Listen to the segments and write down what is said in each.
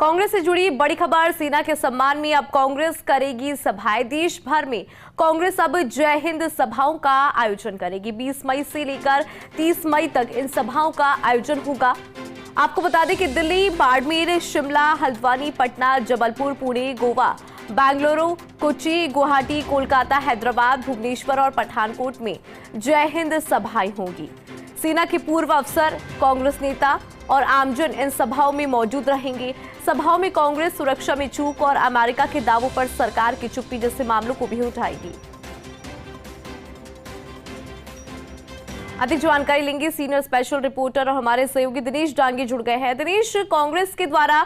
कांग्रेस से जुड़ी बड़ी खबर। सेना के सम्मान में अब कांग्रेस करेगी सभाएं। देश भर में कांग्रेस अब जय हिंद सभाओं का आयोजन करेगी। 20 मई से लेकर 30 मई तक इन सभाओं का आयोजन होगा। आपको बता दें कि दिल्ली, बाड़मेर, शिमला, हल्द्वानी, पटना, जबलपुर, पुणे, गोवा, बेंगलुरु, कोच्चि, गुवाहाटी, कोलकाता, हैदराबाद, भुवनेश्वर और पठानकोट में जय हिंद सभाएं होंगी। सेना के पूर्व अफसर, कांग्रेस नेता और आमजन इन सभाओं में मौजूद रहेंगे। सभाओं में कांग्रेस सुरक्षा में चूक और अमेरिका के दावों पर सरकार की चुप्पी जैसे मामलों को भी उठाएगी। अधिक जानकारी लेंगे सीनियर स्पेशल रिपोर्टर और हमारे सहयोगी दिनेश डांगे जुड़ गए हैं। दिनेश, कांग्रेस के द्वारा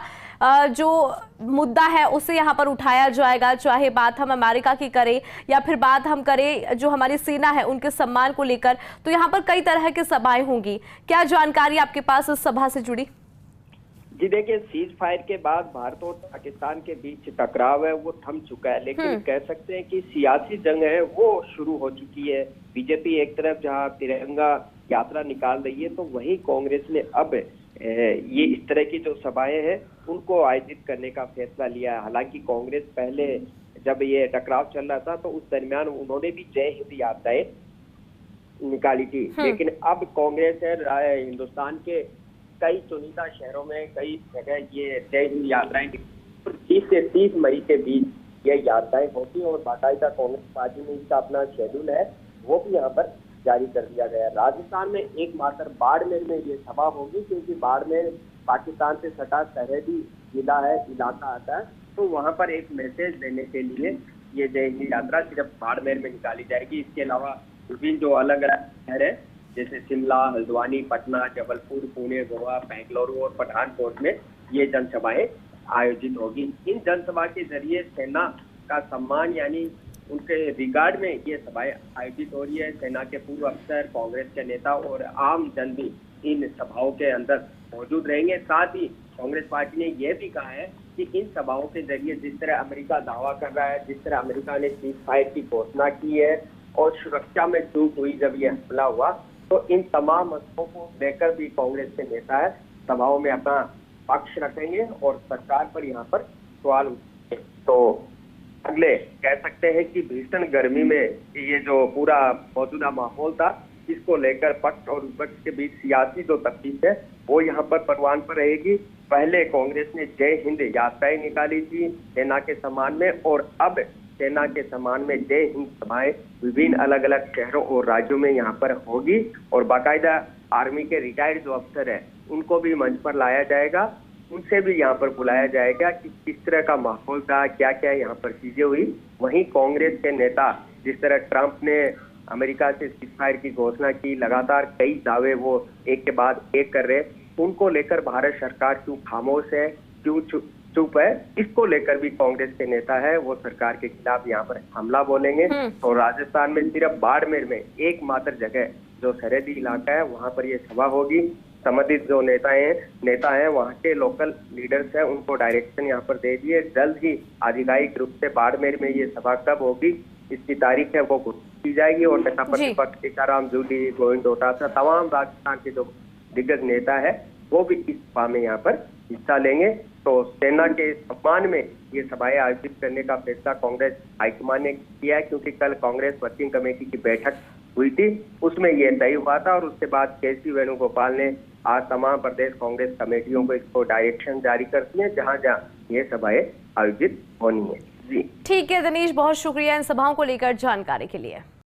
जो मुद्दा है उसे यहाँ पर उठाया जाएगा, चाहे बात हम अमेरिका की करें या फिर बात हम करें जो हमारी सेना है उनके सम्मान को लेकर, तो यहाँ पर कई तरह की सभाएं होंगी। क्या जानकारी आपके पास इस सभा से जुड़ी? जी देखिए, सीज फायर के बाद भारत और पाकिस्तान के बीच टकराव है वो थम चुका है, लेकिन कह सकते हैं कि सियासी जंग है वो शुरू हो चुकी है। बीजेपी एक तरफ जहां तिरंगा यात्रा निकाल रही है, तो वहीं कांग्रेस ने अब ये इस तरह की जो सभाएं हैं उनको आयोजित करने का फैसला लिया है। हालांकि कांग्रेस पहले जब ये टकराव चल रहा था तो उस दरमियान उन्होंने भी जय हिंद यात्राएं निकाली थी, लेकिन अब कांग्रेस है हिंदुस्तान के कई चुनिंदा शहरों में कई जगह ये जय हिंद यात्राएं 20 से 30 मई के बीच ये यात्राएं होती और बाकायदा कांग्रेस पार्टी ने इसका अपना शेड्यूल है वो भी यहाँ पर जारी कर दिया गया है। राजस्थान में एकमात्र बाड़मेर में ये सभा होगी, क्योंकि बाड़मेर पाकिस्तान से सटा सरहदी जिला है, इलाका आता है, तो वहाँ पर एक मैसेज देने के लिए ये जय हिंद यात्रा सिर्फ बाड़मेर में निकाली जाएगी। इसके अलावा विभिन्न जो अलग अलग शहर है जैसे शिमला, हल्द्वानी, पटना, जबलपुर, पुणे, गोवा, बेंगलुरु और पठानकोट में ये जनसभाएं आयोजित होगी। इन जनसभा के जरिए सेना का सम्मान यानी उनके रिगार्ड में ये सभाएं आयोजित हो रही है। सेना के पूर्व अफसर, कांग्रेस के नेता और आम जन भी इन सभाओं के अंदर मौजूद रहेंगे। साथ ही कांग्रेस पार्टी ने यह भी कहा है कि इन सभाओं के जरिए जिस तरह अमेरिका दावा कर रहा है, जिस तरह अमेरिका ने सीज फायर की घोषणा की है और सुरक्षा में चूक हुई जब यह हमला हुआ, तो इन तमाम मसलों को लेकर भी कांग्रेस के नेता है सभाओं में अपना पक्ष रखेंगे और सरकार पर यहाँ पर सवाल उठेंगे। तो अगले कह सकते हैं कि भीषण गर्मी में ये जो पूरा मौजूदा माहौल था, इसको लेकर पक्ष और विपक्ष के बीच सियासी जो तफ्तीश है वो यहाँ पर परवान पर रहेगी। पहले कांग्रेस ने जय हिंद यात्राएं निकाली थी सेना के सम्मान में, और अब सेना के सम्मान में जय हिंद सभाएं विभिन्न अलग अलग शहरों और राज्यों में यहाँ पर होगी, और बाकायदा आर्मी के रिटायर्ड जो अफसर है उनको भी मंच पर लाया जाएगा, उनसे भी यहाँ पर बुलाया जाएगा कि किस तरह का माहौल था, क्या क्या यहाँ पर चीजें हुई। वहीं कांग्रेस के नेता जिस तरह ट्रंप ने अमेरिका से सीज फायर की घोषणा की, लगातार कई दावे वो एक के बाद एक कर रहे, उनको लेकर भारत सरकार क्यों खामोश है, क्यों चुप है, इसको लेकर भी कांग्रेस के नेता है वो सरकार के खिलाफ यहाँ पर हमला बोलेंगे। और राजस्थान में सिर्फ बाड़मेर में एकमात्र जगह जो सरहदी इलाका है वहाँ पर ये सभा होगी। संबंधित जो नेता हैं वहाँ के लोकल लीडर्स हैं उनको डायरेक्शन यहाँ पर दे दिए। जल्द ही आधिकारिक रूप से बाड़मेर में ये सभा कब होगी इसकी तारीख है वो घोषित की जाएगी, और नेता प्रतिपक्ष टीकाराम जूली, गोविंद डोटासरा, तमाम राजस्थान के जो दिग्गज नेता है वो भी इस सभा में यहाँ पर हिस्सा लेंगे। तो सेना के सम्मान में ये सभाएं आयोजित करने का फैसला कांग्रेस हाईकमान ने किया है, क्योंकि कल कांग्रेस वर्किंग कमेटी की बैठक हुई थी, उसमें ये तय हुआ था, और उसके बाद के.सी. वेणुगोपाल ने आज तमाम प्रदेश कांग्रेस कमेटियों को इसको डायरेक्शन जारी कर दिए जहां जहां ये सभाएं आयोजित होनी है। जी ठीक है दिनेश, बहुत शुक्रिया इन सभाओं को लेकर जानकारी के लिए।